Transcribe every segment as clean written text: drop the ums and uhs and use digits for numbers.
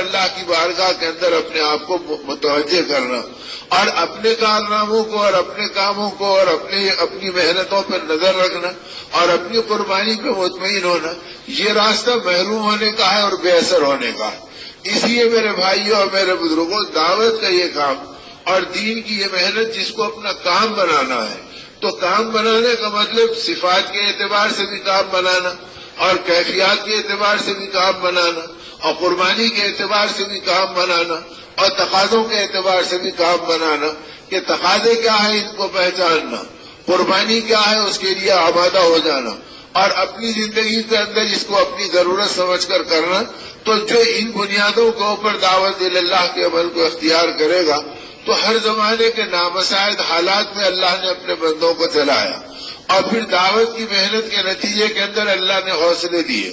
اللہ کی بارگاہ کے اندر اپنے آپ کو متوجہ کرنا، اور اپنے کارناموں کو اور اپنے کاموں کو اور اپنی محنتوں پر نظر رکھنا اور اپنی قربانی پہ مطمئن ہونا، یہ راستہ محروم ہونے کا ہے اور بے اثر ہونے کا ہے۔ اس لیے میرے بھائیوں اور میرے بزرگوں، دعوت کا یہ کام اور دین کی یہ محنت جس کو اپنا کام بنانا ہے، تو کام بنانے کا مطلب صفات کے اعتبار سے بھی کام بنانا اور کیفیات کے اعتبار سے بھی کام بنانا اور قربانی کے اعتبار سے بھی کام بنانا اور تقاضوں کے اعتبار سے بھی کام بنانا، کہ تقاضے کیا ہے ان کو پہچاننا، قربانی کیا ہے اس کے لیے آمادہ ہو جانا، اور اپنی زندگی کے اندر اس کو اپنی ضرورت سمجھ کر کرنا۔ تو جو ان بنیادوں کے اوپر دعوت اللہ کے عمل کو اختیار کرے گا، تو ہر زمانے کے نامساعد حالات میں اللہ نے اپنے بندوں کو چلایا، اور پھر دعوت کی محنت کے نتیجے کے اندر اللہ نے حوصلے دیے۔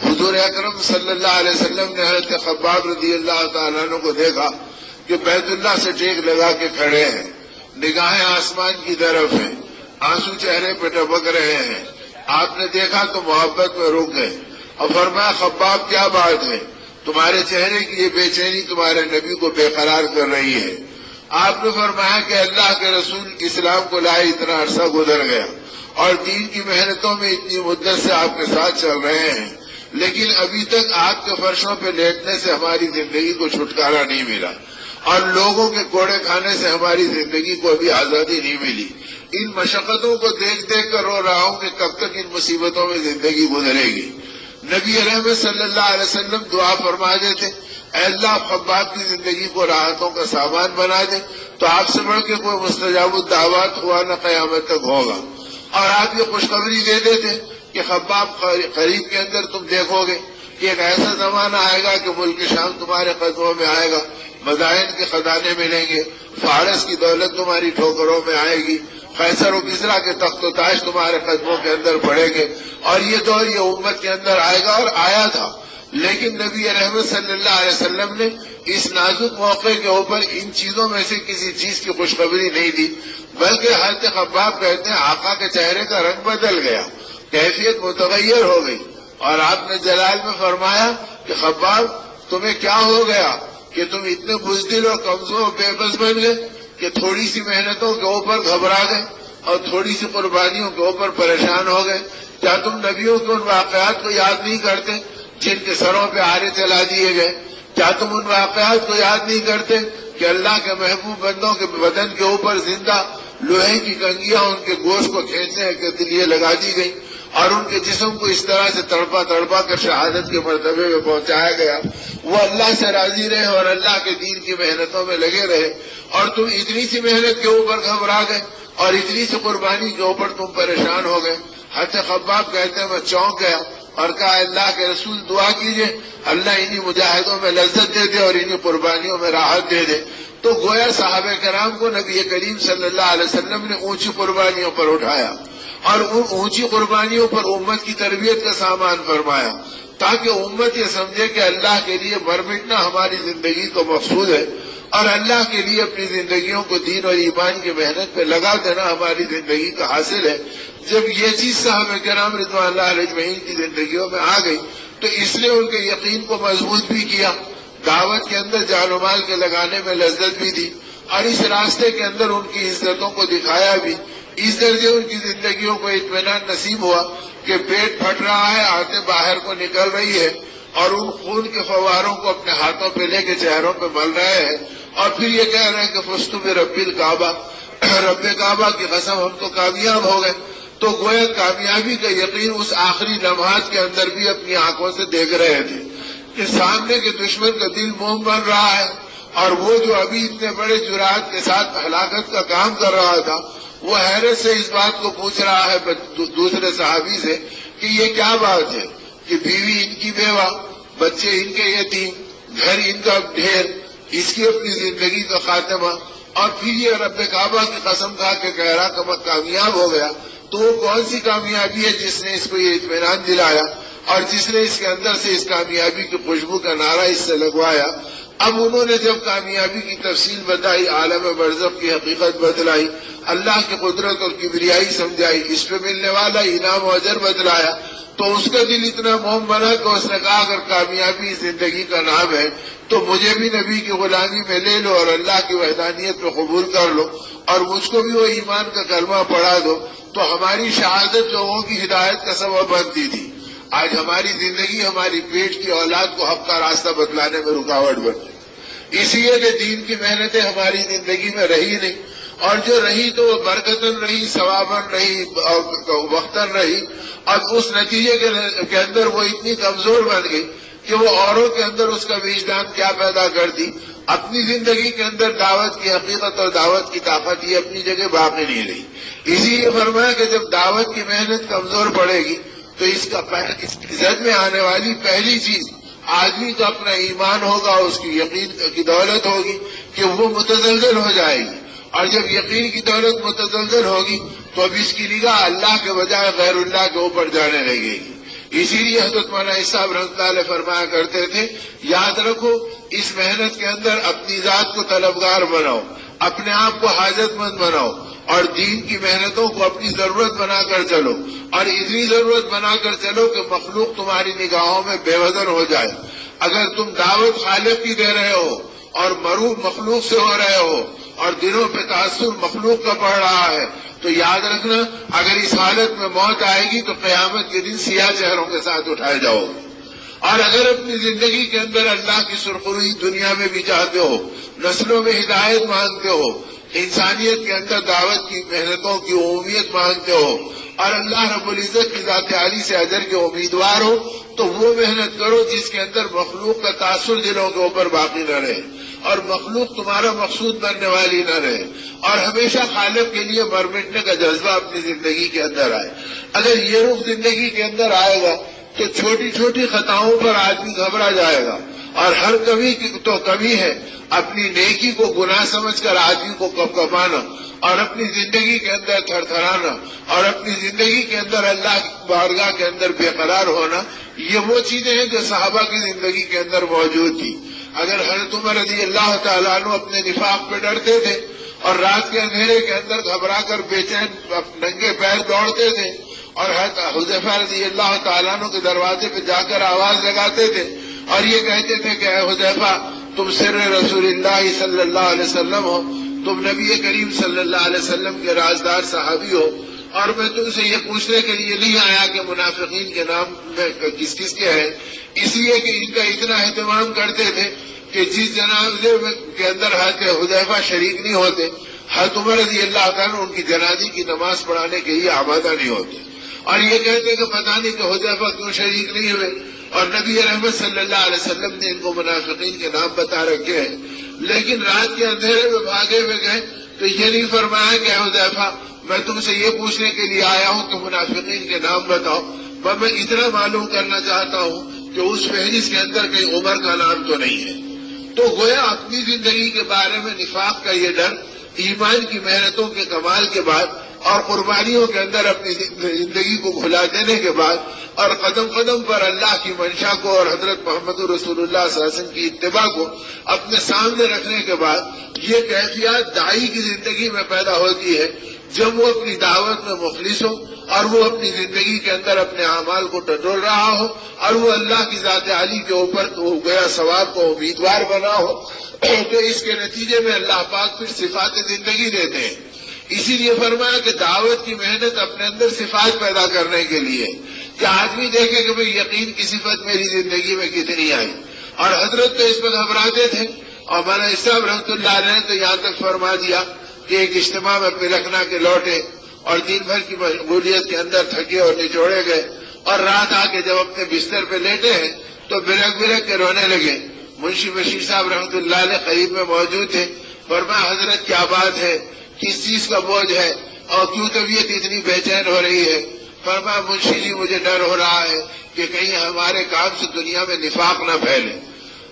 حضور اکرم صلی اللہ علیہ وسلم نے حضرت خباب رضی اللہ تعالیٰ عنہ کو دیکھا کہ بیت اللہ سے ٹیک لگا کے کھڑے ہیں، نگاہیں آسمان کی طرف ہیں، آنسو چہرے پہ ٹپک رہے ہیں۔ آپ نے دیکھا تو محبت میں رک گئے اور فرمایا، خباب کیا بات ہے، تمہارے چہرے کی یہ بے چینی تمہارے نبی کو بے قرار کر رہی ہے۔ آپ نے فرمایا کہ اللہ کے رسول اسلام کو لائے اتنا عرصہ گزر گیا اور دین کی محنتوں میں اتنی مدت سے آپ کے ساتھ چل رہے ہیں، لیکن ابھی تک آپ کے فرشوں پہ لیٹنے سے ہماری زندگی کو چھٹکارا نہیں ملا، اور لوگوں کے کوڑے کھانے سے ہماری زندگی کو ابھی آزادی نہیں ملی۔ ان مشقتوں کو دیکھ دیکھ کر رو رہا ہوں کہ کب تک ان مصیبتوں میں زندگی گزرے گی۔ نبی رحمت صلی اللہ علیہ وسلم دعا فرما دیتے، اے اللہ خباب کی زندگی کو راحتوں کا سامان بنا دے، تو آپ سے بڑھ کے کوئی مستجاب الدعوات ہوا نہ قیامت تک ہوگا۔ اور آپ یہ خوشخبری دے دیتے کہ خباب قریب کے اندر تم دیکھو گے کہ ایک ایسا زمانہ آئے گا کہ ملک شام تمہارے قدموں میں آئے گا، مدائن کے خزانے ملیں گے، فارس کی دولت تمہاری ٹھوکروں میں آئے گی، قیصر و کسریٰ کے تخت و تاج تمہارے قدموں کے اندر پڑیں گے، اور یہ دور یہ امت کے اندر آئے گا، اور آیا تھا۔ لیکن نبی رحمت صلی اللہ علیہ وسلم نے اس نازک موقع کے اوپر ان چیزوں میں سے کسی چیز کی خوشخبری نہیں دی، بلکہ حضرت خباب کہتے ہیں آقا کے چہرے کا رنگ بدل گیا، کیفیت متغیر ہو گئی، اور آپ نے جلال میں فرمایا کہ خباب تمہیں کیا ہو گیا کہ تم اتنے بزدل اور کمزور اور بے بس بن گئے کہ تھوڑی سی محنتوں کے اوپر گھبرا گئے اور تھوڑی سی قربانیوں کے اوپر پریشان ہو گئے۔ کیا تم نبیوں کے ان واقعات کو یاد نہیں کرتے جن کے سروں پہ آرے چلا دیے گئے؟ کیا تم ان واقعات کو یاد نہیں کرتے کہ اللہ کے محبوب بندوں کے بدن کے اوپر زندہ لوہے کی کنگیاں ان کے گوشت کو کھینچنے کے لیے لگا دی گئی اور ان کے جسم کو اس طرح سے تڑپا تڑپا کر شہادت کے مرتبے میں پہنچایا گیا؟ وہ اللہ سے راضی رہے اور اللہ کے دین کی محنتوں میں لگے رہے، اور تم اتنی سی محنت کے اوپر گھبرا گئے اور اتنی سی قربانی کے اوپر تم پریشان ہو گئے۔ حضرت خباب کہتے ہیں میں چونک گیا اور کہا اللہ کے رسول دعا کیجئے اللہ انہی مجاہدوں میں لذت دے دے اور انہی قربانیوں میں راحت دے دے۔ تو گویا صحابہ کرام کو نبی کریم صلی اللہ علیہ وسلم نے اونچی قربانیوں پر اٹھایا اور ان اونچی قربانیوں پر امت کی تربیت کا سامان فرمایا، تاکہ امت یہ سمجھے کہ اللہ کے لیے مر مٹنا ہماری زندگی کو مقصود ہے، اور اللہ کے لیے اپنی زندگیوں کو دین اور ایمان کی محنت پہ لگا دینا ہماری زندگی کا حاصل ہے۔ جب یہ چیز صحابہ کرام رضوان اللہ علیہ اجمعین کی زندگیوں میں آ گئی تو اس نے ان کے یقین کو مضبوط بھی کیا، دعوت کے اندر جان و مال کے لگانے میں لذت بھی دی، اور اس راستے کے اندر ان کی عزتوں کو دکھایا بھی۔ اس درجے ان کی زندگیوں کو اطمینان نصیب ہوا کہ پیٹ پھٹ رہا ہے، آنتیں باہر کو نکل رہی ہے، اور ان خون کے فواروں کو اپنے ہاتھوں پہ لے کے چہروں پہ مل رہے ہیں، اور پھر یہ کہہ رہے ہیں کہ فزت برب الکعبہ، رب کعبہ کی قسم ہم تو کامیاب ہو گئے۔ تو گویا کامیابی کا یقین اس آخری لمحات کے اندر بھی اپنی آنکھوں سے دیکھ رہے تھے کہ سامنے کے دشمن کا دل موم بن رہا ہے، اور وہ جو ابھی اتنے بڑے جرات کے ساتھ ہلاکت کا کام کر رہا تھا وہ حیرت سے اس بات کو پوچھ رہا ہے دوسرے صحابی سے کہ یہ کیا بات ہے کہ بیوی ان کی بیوہ، بچے ان کے یتیم، گھر ان کا ڈھیر، اس کی اپنی زندگی کا خاتمہ، اور پھر یہ رب کعبہ کی قسم کھا کے کہہ رہا کہ میں کامیاب ہو گیا۔ تو وہ کون سی کامیابی ہے جس نے اس کو یہ اطمینان دلایا اور جس نے اس کے اندر سے اس کامیابی کی خوشبو کا نعرہ اس سے لگوایا؟ اب انہوں نے جب کامیابی کی تفصیل بتائی، عالم برزخ کی حقیقت بتلائی، اللہ کی قدرت اور کبریائی سمجھائی، اس پہ ملنے والا انعام و اجر بتلایا، تو اس کا دل اتنا موم بنا کہ اس نے کہا اگر کامیابی زندگی کا نام ہے تو مجھے بھی نبی کی غلامی میں لے لو اور اللہ کی وحدانیت میں قبول کر لو اور مجھ کو بھی وہ ایمان کا کلمہ پڑھا دو، تو ہماری شہادت لوگوں کی ہدایت کا سبب بنتی تھی۔ آج ہماری زندگی ہماری پیٹ کی اولاد کو حق کا راستہ بتلانے میں رکاوٹ بنتی، اس لیے کہ دین کی محنتیں ہماری زندگی میں رہی نہیں، اور جو رہی تو وہ برکتن رہی، ثوابن رہی اور وقتاً رہی، اور اس نتیجے کے اندر وہ اتنی کمزور بن گئی کہ وہ اوروں کے اندر اس کا وجدان کیا پیدا کرتی، اپنی زندگی کے اندر دعوت کی حقیقت اور دعوت کی طاقت یہ اپنی جگہ باقی نہیں رہی۔ اسی لیے فرمایا کہ جب دعوت کی محنت کمزور پڑے گی تو اس کی زد میں آنے والی پہلی چیز آدمی کا اپنا ایمان ہوگا، اس کی یقین کی دولت ہوگی کہ وہ متزلزل ہو جائے گی، اور جب یقین کی دولت متزلزل ہوگی تو اب اس کی نگاہ اللہ کے بجائے غیر اللہ کے اوپر جانے لگے گی۔ اسی لیے حضرت مولانا صاحب رحمۃ اللہ علیہ فرمایا کرتے تھے، یاد رکھو اس محنت کے اندر اپنی ذات کو طلبگار بناؤ، اپنے آپ کو حاجت مند بناؤ، اور دین کی محنتوں کو اپنی ضرورت بنا کر چلو، اور اتنی ضرورت بنا کر چلو کہ مخلوق تمہاری نگاہوں میں بے وزن ہو جائے۔ اگر تم دعوت خالق کی دے رہے ہو اور مروب مخلوق سے ہو رہے ہو اور دلوں پہ تاثر مخلوق کا پڑ رہا ہے تو یاد رکھنا اگر اس حالت میں موت آئے گی تو قیامت کے دن سیاہ چہروں کے ساتھ اٹھائے جاؤ گے۔ اور اگر اپنی زندگی کے اندر اللہ کی سرخروئی دنیا میں بھی چاہتے ہو، نسلوں میں ہدایت مانگتے ہو، انسانیت کے اندر دعوت کی محنتوں کی عمومیت مانگتے ہو، اور اللہ رب العزت کی ذات عالی سے اجر کے امیدوار ہو، تو وہ محنت کرو جس کے اندر مخلوق کا تاثر دلوں کے اوپر باقی نہ رہے اور مخلوق تمہارا مقصود بننے والی نہ رہے، اور ہمیشہ خالق کے لیے مر مٹنے کا جذبہ اپنی زندگی کے اندر آئے۔ اگر یہ رخ زندگی کے اندر آئے گا تو چھوٹی چھوٹی خطاؤں پر آدمی گھبرا جائے گا، اور ہر کمی کی تو کمی ہے، اپنی نیکی کو گناہ سمجھ کر آدمی کو کپکپانا اور اپنی زندگی کے اندر تھر تھرانا اور اپنی زندگی کے اندر اللہ کی بارگاہ کے اندر بے قرار ہونا، یہ وہ چیزیں ہیں جو صحابہ کی زندگی کے اندر موجود تھی۔ اگر حضرت عمر رضی اللہ تعالیٰ عنہ اپنے نفاق پہ ڈرتے تھے اور رات کے اندھیرے کے اندر گھبرا کر بے چین ننگے پیر دوڑتے تھے اور حضرت حذیفہ رضی اللہ تعالیٰ عنہ کے دروازے پہ جا کر آواز لگاتے تھے اور یہ کہتے تھے کہ اے حذیفہ تم سر رسول اللہ صلی اللہ علیہ وسلم ہو، تم نبی کریم صلی اللہ علیہ وسلم کے رازدار صحابی ہو، اور میں تم سے یہ پوچھنے کے لیے نہیں آیا کہ منافقین کے نام میں کس کس کے ہیں، اس لیے کہ ان کا اتنا اہتمام کرتے تھے کہ جس جنازے کے اندر حضرت حذیفہ شریک نہیں ہوتے، حضرت عمر رضی اللہ تعالیٰ ان کی جنازے کی نماز پڑھانے کے لیے آمادہ نہیں ہوتے، اور یہ کہتے کہ پتہ نہیں کہ حذیفہ کیوں شریک نہیں ہوئے، اور نبی رحمت صلی اللہ علیہ وسلم نے ان کو منافقین کے نام بتا رکھے ہیں، لیکن رات کے اندھیرے میں بھاگے ہوئے گئے تو یہ نہیں فرمایا کہ حذیفہ میں تم سے یہ پوچھنے کے لیے آیا ہوں کہ منافقین کے نام بتاؤ، پر میں اتنا معلوم کرنا چاہتا ہوں کہ اس فہرست کے اندر کہیں عمر کا نام تو نہیں ہے۔ تو گویا اپنی زندگی کے بارے میں نفاق کا یہ ڈر ایمان کی محنتوں کے کمال کے بعد اور قربانیوں کے اندر اپنی زندگی کو بھلا دینے کے بعد اور قدم قدم پر اللہ کی منشا کو اور حضرت محمد رسول اللہ صلی اللہ علیہ وسلم کی اتباع کو اپنے سامنے رکھنے کے بعد یہ کیفیت داعی کی زندگی میں پیدا ہوتی ہے جب وہ اپنی دعوت میں مخلص ہو اور وہ اپنی زندگی کے اندر اپنے اعمال کو ٹٹول رہا ہو اور وہ اللہ کی ذات عالی کے اوپر ہو گیا ثواب کو امیدوار بنا ہو، تو اس کے نتیجے میں اللہ پاک پھر صفات زندگی دیتے ہیں۔ اسی لیے فرمایا کہ دعوت کی محنت اپنے اندر صفات پیدا کرنے کے لیے کہ آدمی دیکھے کہ بھئی یقین کی صفت میری زندگی میں کتنی آئی، اور حضرت تو اس پر گھبراتے تھے، اور مولانا صاحب رحمۃ اللہ علیہ نے تو یہاں تک فرما دیا کہ ایک اجتماع میں پلکھنا کے لوٹے اور دن بھر کی مشغولیت کے اندر تھکے اور نچوڑے گئے، اور رات آ کے جب اپنے بستر پہ لیٹے ہیں تو برک برک کے رونے لگے۔ منشی بشیر صاحب رحمۃ اللہ علیہ قریب میں موجود تھے، فرمایا حضرت کیا بات ہے، کس چیز کا بوجھ ہے اور کیوں طبیعت اتنی بے چین ہو رہی ہے؟ فرمایا منشی جی مجھے ڈر ہو رہا ہے کہ کہیں ہمارے کام سے دنیا میں نفاق نہ پھیلے۔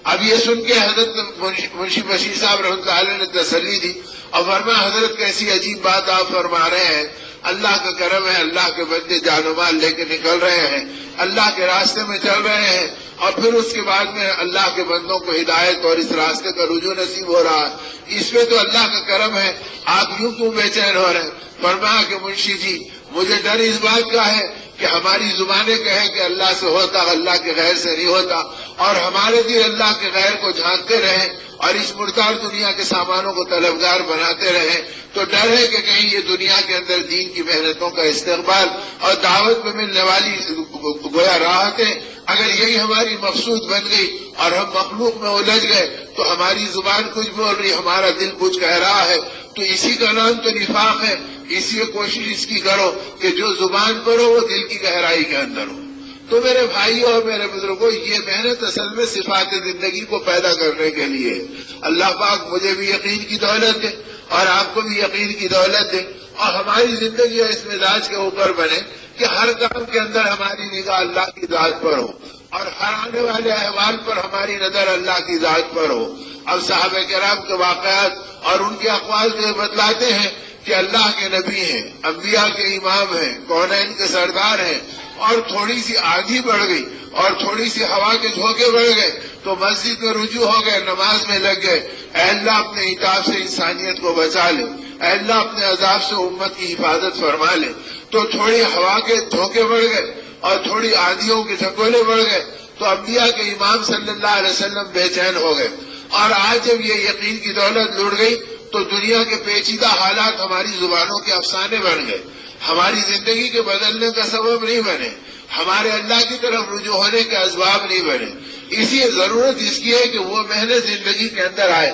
اب یہ سن کے حضرت منشی بشیر صاحب رحمۃ اللہ علیہ نے تسلی دی اور فرمایا حضرت کیسی عجیب بات آپ فرما رہے ہیں، اللہ کا کرم ہے، اللہ کے بندے جان و مال لے کے نکل رہے ہیں، اللہ کے راستے میں چل رہے ہیں، اور پھر اس کے بعد میں اللہ کے بندوں کو ہدایت اور اس راستے کا رجوع نصیب ہو رہا ہے، اس پہ تو اللہ کا کرم ہے، آپ یوں کیوں بے چین ہو رہے ہیں؟ فرمایا کہ منشی جی مجھے ڈر اس بات کا ہے کہ ہماری زبانیں کہیں کہ اللہ سے ہوتا، اللہ کے غیر سے نہیں ہوتا، اور ہمارے دل اللہ کے غیر کو جھانکتے رہیں اور اس مردار دنیا کے سامانوں کو طلبگار بناتے رہیں، تو ڈر ہے کہ کہیں یہ دنیا کے اندر دین کی محنتوں کا استقبال اور دعوت میں ملنے والی گویا راحتیں اگر یہی ہماری مقصود بن گئی اور ہم مخلوق میں الجھ گئے تو ہماری زبان کچھ بول رہی، ہمارا دل کچھ کہہ رہا ہے، تو اسی کا نام تو نفاق ہے۔ اسی کوشش اس کی کرو کہ جو زبان کرو وہ دل کی گہرائی کے اندر ہو۔ تو میرے بھائیوں اور میرے بزرگوں، یہ محنت اصل میں صفات زندگی کو پیدا کرنے کے لیے ہے۔ اللہ پاک مجھے بھی یقین کی دولت دے اور آپ کو بھی یقین کی دولت دے، اور ہماری زندگی اس مزاج کے اوپر بنے کہ ہر کام کے اندر ہماری نگاہ اللہ کی ذات پر ہو اور ہر آنے والے احوال پر ہماری نظر اللہ کی ذات پر ہو۔ اب صحابہ کرام کے واقعات اور ان کے اقوال جو بتلاتے ہیں کہ اللہ کے نبی ہیں، انبیاء کے امام ہیں، کونین کے سردار ہیں، اور تھوڑی سی آندھی بڑھ گئی اور تھوڑی سی ہوا کے جھونکے بڑھ گئے تو مسجد میں رجوع ہو گئے، نماز میں لگ گئے۔ اے اللہ اپنے عطاب سے انسانیت کو بچا لے، اے اللہ اپنے عذاب سے امت کی حفاظت فرما لے۔ تو تھوڑی ہوا کے جھونکے بڑھ گئے اور تھوڑی آندھیوں کے جھکولے بڑھ گئے تو انبیاء کے امام صلی اللہ علیہ وسلم بے چین ہو گئے۔ اور آج جب یہ یقین کی دولت لٹ گئی تو دنیا کے پیچیدہ حالات ہماری زبانوں کے افسانے بن گئے، ہماری زندگی کے بدلنے کا سبب نہیں بنے، ہمارے اللہ کی طرف رجوع ہونے کے اسباب نہیں بنے۔ اسی ضرورت اس کی ہے کہ وہ محنت زندگی کے اندر آئے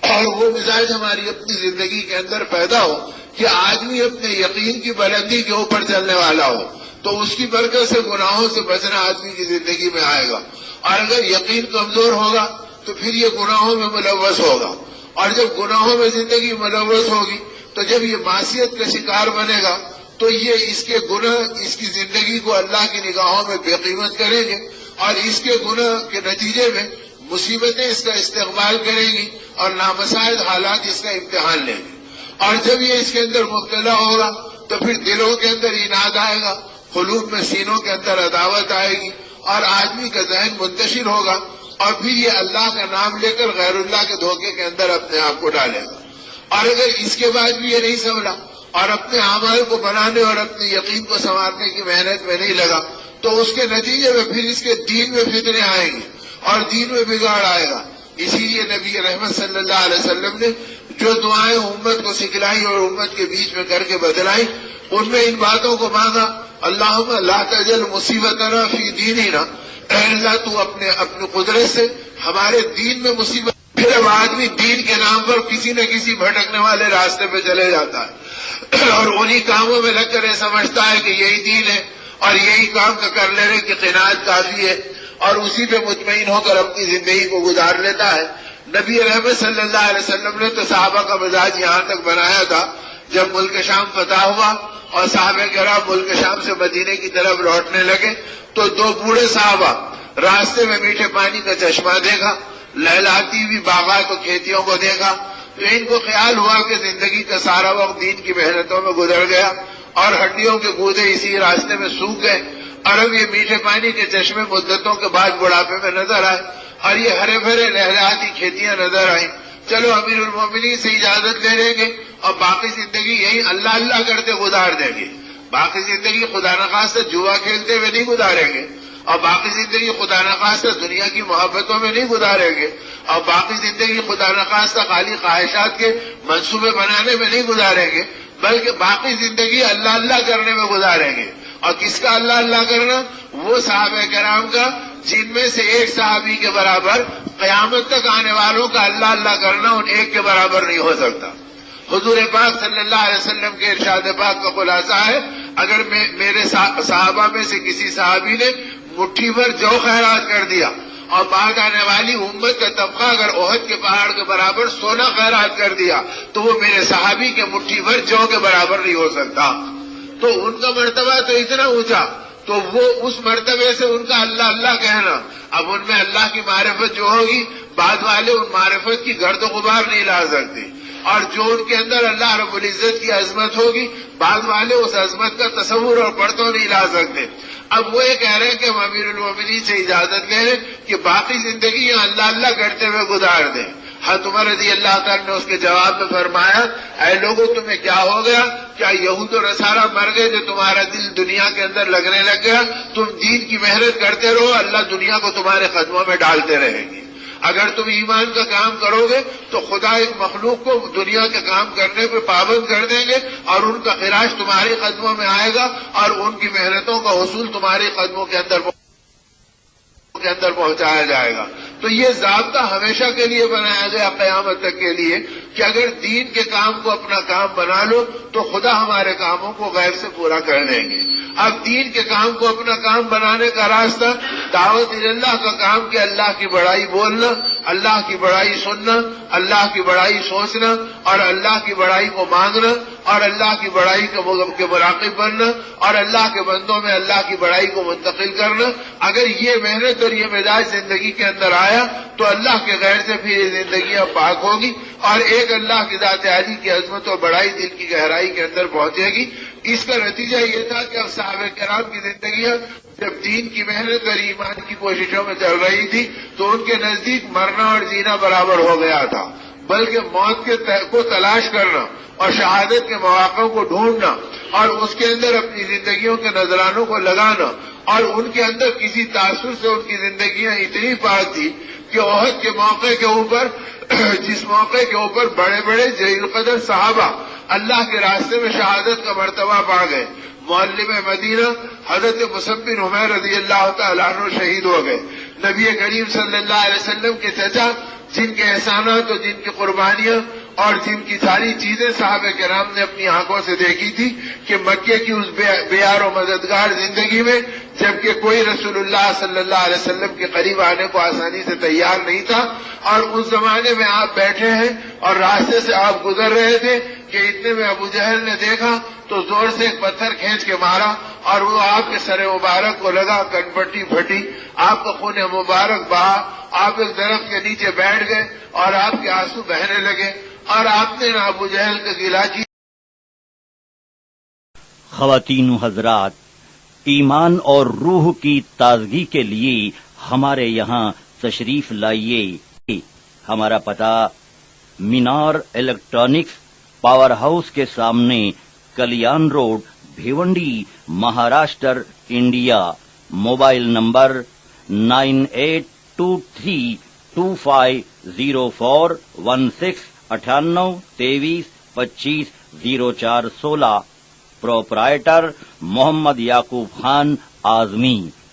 اور وہ مزاج ہماری اپنی زندگی کے اندر پیدا ہو کہ آدمی اپنے یقین کی بلندی کے اوپر چلنے والا ہو، تو اس کی برکت سے گناہوں سے بچنا آدمی کی زندگی میں آئے گا۔ اور اگر یقین کمزور ہوگا تو پھر یہ گناہوں میں ملوث ہوگا، اور جب گناہوں میں زندگی ملوث ہوگی تو جب یہ معصیت کا شکار بنے گا تو یہ اس کے گناہ اس کی زندگی کو اللہ کی نگاہوں میں بے قیمت کریں گے، اور اس کے گناہ کے نتیجے میں مصیبتیں اس کا استقبال کریں گی اور نامساعد حالات اس کا امتحان لیں گے۔ اور جب یہ اس کے اندر مبتلا ہوگا تو پھر دلوں کے اندر اناد آئے گا، قلوب میں سینوں کے اندر عداوت آئے گی اور آدمی کا ذہن منتشر ہوگا، اور پھر یہ اللہ کا نام لے کر غیر اللہ کے دھوکے کے اندر اپنے آپ کو ڈالے گا۔ اور اگر اس کے بعد بھی یہ نہیں سنبھلا اور اپنے اعمال کو بنانے اور اپنے یقین کو سنوارنے کی محنت میں نہیں لگا تو اس کے نتیجے میں پھر اس کے دین میں فتنے آئیں گے اور دین میں بگاڑ آئے گا۔ اسی لیے نبی رحمت صلی اللہ علیہ وسلم نے جو دعائیں امت کو سکھلائی اور امت کے بیچ میں کر کے بتلائی، ان میں ان باتوں کو مانگا، اللہم لا تجل مصیبتنا فی دیننا، اے اللہ تو اپنے قدرت سے ہمارے دین میں مصیبت۔ پھر اب آدمی دین کے نام پر کسی نہ کسی بھٹکنے والے راستے پہ چلے جاتا ہے اور انہی کاموں میں لگ کر یہ سمجھتا ہے کہ یہی دین ہے اور یہی کام کا کر لینے کی قناعت کافی ہے، اور اسی پہ مطمئن ہو کر اپنی زندگی کو گزار لیتا ہے۔ نبی رحمت صلی اللہ علیہ وسلم نے تو صحابہ کا مزاج یہاں تک بنایا تھا، جب ملک شام فتح ہوا اور صحابہ کرام ملک شام سے مدینے کی طرف لوٹنے لگے تو دو بوڑھے صحابہ راستے میں میٹھے پانی کا چشمہ دیکھا، لہلاتی ہوئی باغات و کھیتیوں کو دیکھا، تو ان کو خیال ہوا کہ زندگی کا سارا وقت دین کی محنتوں میں گزر گیا اور ہڈیوں کے گودے اسی راستے میں سوکھ گئے، اور اب یہ میٹھے پانی کے چشمے مدتوں کے بعد بڑھاپے میں نظر آئے اور یہ ہرے بھرے لہلاتی کھیتیاں نظر آئیں۔ چلو امیر المومنین سے اجازت لے لیں گے اور باقی زندگی یہی اللہ اللہ کرتے گزار دیں گے، باقی زندگی خدا نخواستہ جوا کھیلتے ہوئے نہیں گزاریں گے، اور باقی زندگی خدا نخواستہ دنیا کی محبتوں میں نہیں گزاریں گے، اور باقی زندگی خدا نخواستہ خالی خواہشات کے منصوبے بنانے میں نہیں گزاریں گے، بلکہ باقی زندگی اللہ اللہ کرنے میں گزاریں گے۔ اور کس کا اللہ اللہ کرنا؟ وہ صحابہ کرام کا جن میں سے ایک صحابی کے برابر قیامت تک آنے والوں کا اللہ اللہ کرنا ان ایک کے برابر نہیں ہو سکتا۔ حضور پاک صلی اللہ علیہ وسلم کے ارشاد پاک کا خلاصہ ہے، اگر میرے صحابہ میں سے کسی صحابی نے مٹھی بھر جو خیرات کر دیا اور بعد آنے والی امت کا طبقہ اگر احد کے پہاڑ کے برابر سونا خیرات کر دیا تو وہ میرے صحابی کے مٹھی بھر جو کے برابر نہیں ہو سکتا۔ تو ان کا مرتبہ تو اتنا اونچا، تو وہ اس مرتبے سے ان کا اللہ اللہ کہنا، اب ان میں اللہ کی معرفت جو ہوگی بعد والے ان معرفت کی گرد و غبار نہیں لا سکتے، اور جو ان کے اندر اللہ رب العزت کی عظمت ہوگی بعد والے اس عظمت کا تصور اور پرتو نہیں لا سکتے۔ اب وہ یہ کہہ رہے ہیں کہ ہم امیر المومنین سے اجازت لے لیں کہ باقی زندگی یہاں اللہ اللہ کرتے ہوئے گزار دیں، حضرت عمر رضی اللہ تعالیٰ نے اس کے جواب میں فرمایا، اے لوگوں تمہیں کیا ہو گیا؟ کیا یہود و نصارہ مر گئے جو تمہارا دل دنیا کے اندر لگنے لگ گیا؟ تم دین کی محنت کرتے رہو، اللہ دنیا کو تمہارے قدموں میں ڈالتے رہیں گے۔ اگر تم ایمان کا کام کرو گے تو خدا ایک مخلوق کو دنیا کے کام کرنے پہ پابند کر دیں گے اور ان کا خراج تمہارے قدموں میں آئے گا اور ان کی محنتوں کا حصول تمہارے قدموں کے اندر پہنچایا جائے گا۔ تو یہ ضابطہ ہمیشہ کے لیے بنایا گیا قیامت تک کے لیے کہ اگر دین کے کام کو اپنا کام بنا لو تو خدا ہمارے کاموں کو غیر سے پورا کر دیں گے۔ اب دین کے کام کو اپنا کام بنانے کا راستہ دعوت اللہ کا کام کہ اللہ کی بڑائی بولنا، اللہ کی بڑائی سننا، اللہ کی بڑائی سوچنا اور اللہ کی بڑائی کو مانگنا اور اللہ کی بڑائی کے مراقب بننا اور اللہ کے بندوں میں اللہ کی بڑائی کو منتقل کرنا۔ اگر یہ محنت اور یہ مزاج زندگی کے اندر آیا تو اللہ کے غیر سے پھر یہ زندگیاں پاک ہوگی اور ایک اللہ کی ذات عالی کی عظمت اور بڑائی دل کی گہرائی کے اندر پہنچے گی۔ اس کا نتیجہ یہ تھا کہ اب صحابہ کرام کی زندگیاں جب دین کی محنت اور ایمان کی کوششوں میں چل رہی تھی تو ان کے نزدیک مرنا اور جینا برابر ہو گیا تھا، بلکہ موت کو تلاش کرنا اور شہادت کے مواقع کو ڈھونڈنا اور اس کے اندر اپنی زندگیوں کے نذرانوں کو لگانا اور ان کے اندر کسی تاثر سے ان کی زندگیاں اتنی پاک تھی کہ احد کے موقع کے اوپر جس موقع کے اوپر بڑے بڑے جلیل القدر صحابہ اللہ کے راستے میں شہادت کا مرتبہ پا گئے۔ معلم مدینہ حضرت مصعب بن عمیر رضی اللہ تعالیٰ عنہ شہید ہو گئے۔ نبی کریم صلی اللہ علیہ وسلم کے چچا جن کے احسانات اور جن کی قربانیاں اور جن کی ساری چیزیں صحابہ کرام نے اپنی آنکھوں سے دیکھی تھی کہ مکے کی اس بیار و مددگار زندگی میں جبکہ کوئی رسول اللہ صلی اللہ علیہ وسلم کے قریب آنے کو آسانی سے تیار نہیں تھا اور اس زمانے میں آپ بیٹھے ہیں اور راستے سے آپ گزر رہے تھے کہ اتنے میں ابو جہل نے دیکھا تو زور سے ایک پتھر کھینچ کے مارا اور وہ آپ کے سر مبارک کو لگا، کنپٹی پھٹی، آپ کا خون مبارک بہا، آپ ایک درخت کے نیچے بیٹھ گئے اور آپ کے آنسو بہنے لگے اور آپ نے ابو جہل کا گلہ کی۔ خواتین و حضرات، ایمان اور روح کی تازگی کے لیے ہمارے یہاں تشریف لائیے۔ ہمارا پتہ مینار الیکٹرانکس پاور ہاؤس کے سامنے، Kalyan road, Bhiwandi, Maharashtra, India. Mobile number 9823250416 9823250416۔ Proprietor Mohammad Yaqub Khan Azmi.